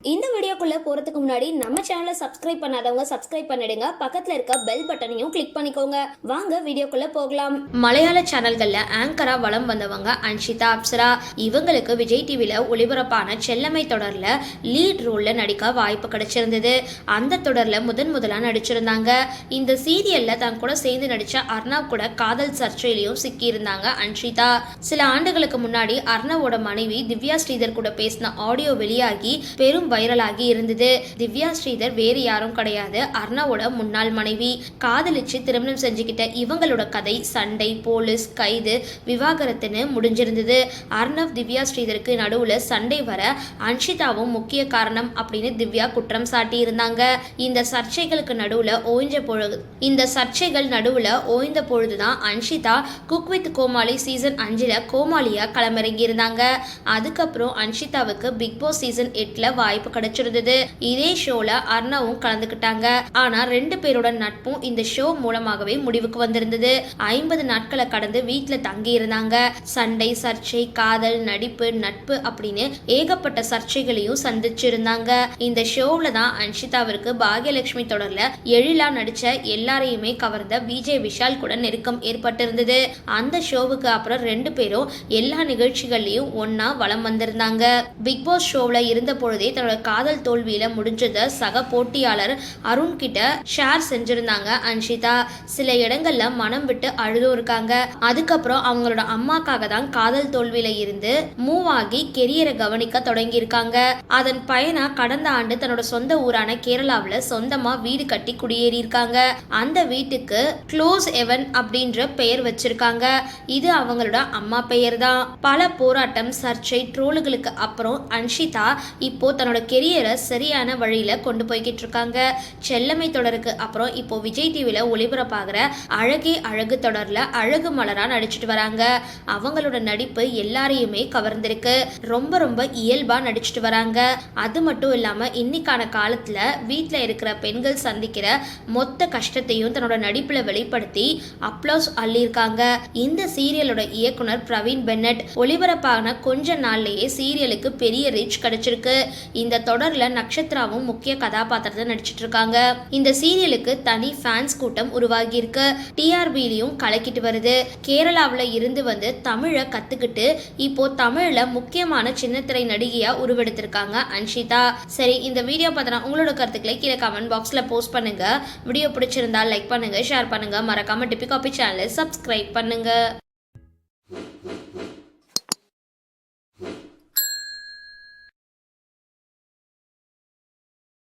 இந்த வீடியோக்குள்ள போறதுக்கு முன்னாடி நம்ம சேனலை சப்ஸ்கிரைப் பண்ணாதவங்க சப்ஸ்கிரைப் பண்ணிடுங்க, பக்கத்துல இருக்க பெல் பட்டனையும் கிளிக் பண்ணிக்கோங்க. வாங்க வீடியோக்குள்ள போகலாம். மலையாள சேனல்கள்ல ஆங்கரா வலம் வந்தவங்க அன்ஷிதா அப்சரா. இவங்களுக்கு விஜய் டிவில ஒளிபரப்பான செல்லமை தொடர்ல லீட் ரோல்ல நடிக்க வாய்ப்பு கிடைச்சிருந்தது. அந்த தொடர்ல முதலா நடிச்சிருந்தாங்க. இந்த சீரியல்ல தன் கூட சேர்ந்து நடிச்ச அர்ணவ் கூட காதல் சர்ச்சையிலையும் சிக்கி இருந்தாங்க அன்ஷிதா. சில ஆண்டுகளுக்கு முன்னாடி அர்ணவோட மனைவி திவ்யா ஸ்ரீதர் கூட பேசின ஆடியோ வெளியாகி பெரும் வைரலாகி இருந்தது. திவ்யா ஸ்ரீதர் வேறு யாரும் கிடையாது, அர்ணவோட முன்னாள் மனைவி. காதலிச்சு திருமணம் செஞ்சுக்கிட்ட இவங்களோட கதை சண்டை, போலீஸ், கைது, விவாகரத்துன்னு முடிஞ்சிருந்தது. அர்ணவ் திவ்யா ஸ்ரீதருக்கு நடுவுல சண்டை வர அன்ஷிதாவும் முக்கிய காரணம் அப்படின்னு திவ்யா குற்றம் சாட்டி இருந்தாங்க. இந்த சர்ச்சைகள் நடுவுல ஓய்ந்த பொழுதுதான் Anshitha cook with Comali season 5 கோமாளியா களமிறங்கி இருந்தாங்க. அதுக்கப்புறம் அன்ஷிதாவுக்கு பிக் பாஸ் சீசன் 8 வாய்ப்பு கிடைச்சிருந்தது. இதே ஷோல அர்ணவும் கலந்துக்கிட்டாங்க. ஆனா 2 பேரோட நட்பும் இந்த ஷோ மூலமாகவே முடிவுக்கு வந்திருந்தது. 50 நாட்களை கடந்து வீட்டுல தங்கி இருந்தாங்க. சண்டை, சர்ச்சை, காதல், நடிப்பு, நட்பு அப்படின்னு ஏகப்பட்ட சர்ச்சைகளையும் சந்திச்சிருந்தாங்க. இந்த ஷோல தான் அன்ஷிதாவிற்கு பாக்யலட்சுமி தொடர்ல எழிலா நடிச்ச எல்லாரையுமே கவர்ந்த விஜய் விஷால் கூட நெருக்கம் ஏற்பட்டிருந்தது. அந்த ஷோவுக்கு அப்புறம் 2 பேரும் எல்லா நிகழ்ச்சிகள்லயும் ஒன்னா வலம் வந்திருந்தாங்க. பிக் பாஸ் ஷோவில் இருந்த பொழுதே தன்னோட காதல் தோல்வியில முடிஞ்சத சக போட்டியாளர் அருண் கிட்ட ஷேர் செஞ்சிருந்தாங்க அன்ஷிதா. சில இடங்கள்ல மனம் விட்டு அழுதும் இருக்காங்க. அதுக்கப்புறம் அவங்களோட அம்மாக்காக தான் காதல் தோல்வியில இருந்து மூவ் ஆகி கெரியரை கவனிக்க தொடங்கி இருக்காங்க. அதன் பயனா கடந்த ஆண்டு தன்னோட சொந்த ஊரான கேரளாவில் சொந்தமா வீடு கட்டி குடியேறி இருக்காங்க. அந்த வீட்டுக்கு க்ளோஸ் எவன் அப்படின்ற பெயர் வச்சிருக்காங்க. இது அவங்களோட அம்மா பெயர் தான். பல போராட்டம், சர்ச்சை, ட்ரோலுகளுக்கு அப்புறம் அன்ஷிதா இப்போ தன்னோட கெரியரை சரியான வழியில கொண்டு போய்கிட்டு இருக்காங்க. செல்லமை தொடருக்கு அப்புறம் இப்போ விஜய் டிவில ஒளிபரப்பாகிற அழகே அழகு தொடர்ல அழகு மலரா நடிச்சிட்டு வராங்க. அவங்களோட நடிப்பு எல்லாரையுமே கவர்ந்திருக்கு. ரொம்ப இயல்பா நடிச்சிட்டு வராங்க. அது மட்டும் இல்லாம இன்னைக்கான காலத்துல வீட்டுல இருக்கிற பெண்கள் சந்திக்கிற மொத்த கஷ்டத்தையும் தன்னோட நடிப்புல வெளிப்படுத்தி அப்ளோஸ் அள்ளியிருக்காங்க. இந்த சீரியலோட இயக்குனர் பிரவீன் பென்னட் ஒளிபரப்பான கொஞ்ச நாள்லயே சீரியலுக்கு பெரிய ரீச் கிடைச்சிருக்கு. இந்த தொடர்ல நட்சத்திராவும் முக்கிய கதாபாத்திரத்தை நடிச்சிட்டு இருக்காங்க. இந்த சீரியலுக்கு தனி ஃபேன்ஸ் கூட்டம் உருவாகி இருக்கு. டிஆர்பிலையும் கலக்கிட்டு வருது. கேரளாவில் இருந்து வந்து தமிழை கத்துக்கிட்டு இப்போ தமிழ்ல முக்கியமான சின்னத்திரை நடிகையா உருவெடுத்திருக்காங்க அன்ஷிதா. சரி, இந்த வீடியோ பார்த்தா உங்களோட கருத்துக்களை கீழே கமெண்ட் பாக்ஸ்ல போஸ்ட் பண்ணுங்க. வீடியோ பிடிச்சிருந்தா லைக் பண்ணுங்க, ஷேர் பண்ணுங்க, மறக்காம டிபி காபி சேனலை சப்ஸ்கிரைப் பண்ணுங்க.